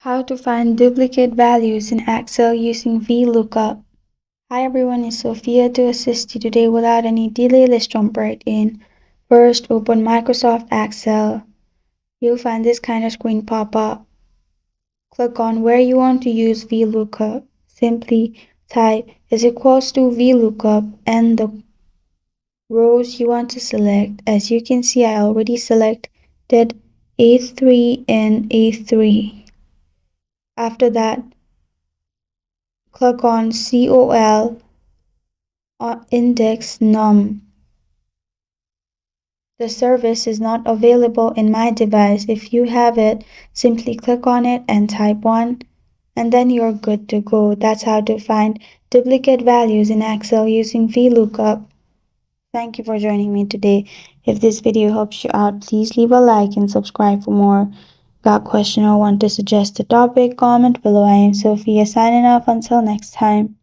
How to find duplicate values in Excel using VLOOKUP. Hi everyone, it's Sophia to assist you today. Without any delay, let's jump right in. First, open Microsoft Excel. You'll find this kind of screen pop up. Click on where you want to use VLOOKUP. Simply type is equals to VLOOKUP and the rows you want to select. As you can see, I already selected A3 and A3. After that, click on COL index num. The service is not available in my device. If you have it, simply click on it and type 1, and then you're good to go. That's how to find duplicate values in Excel using VLOOKUP. Thank you for joining me today. If this video helps you out, please leave a like and subscribe for more. Got a question or want to suggest a topic? Comment below. I am Sophia signing off until next time.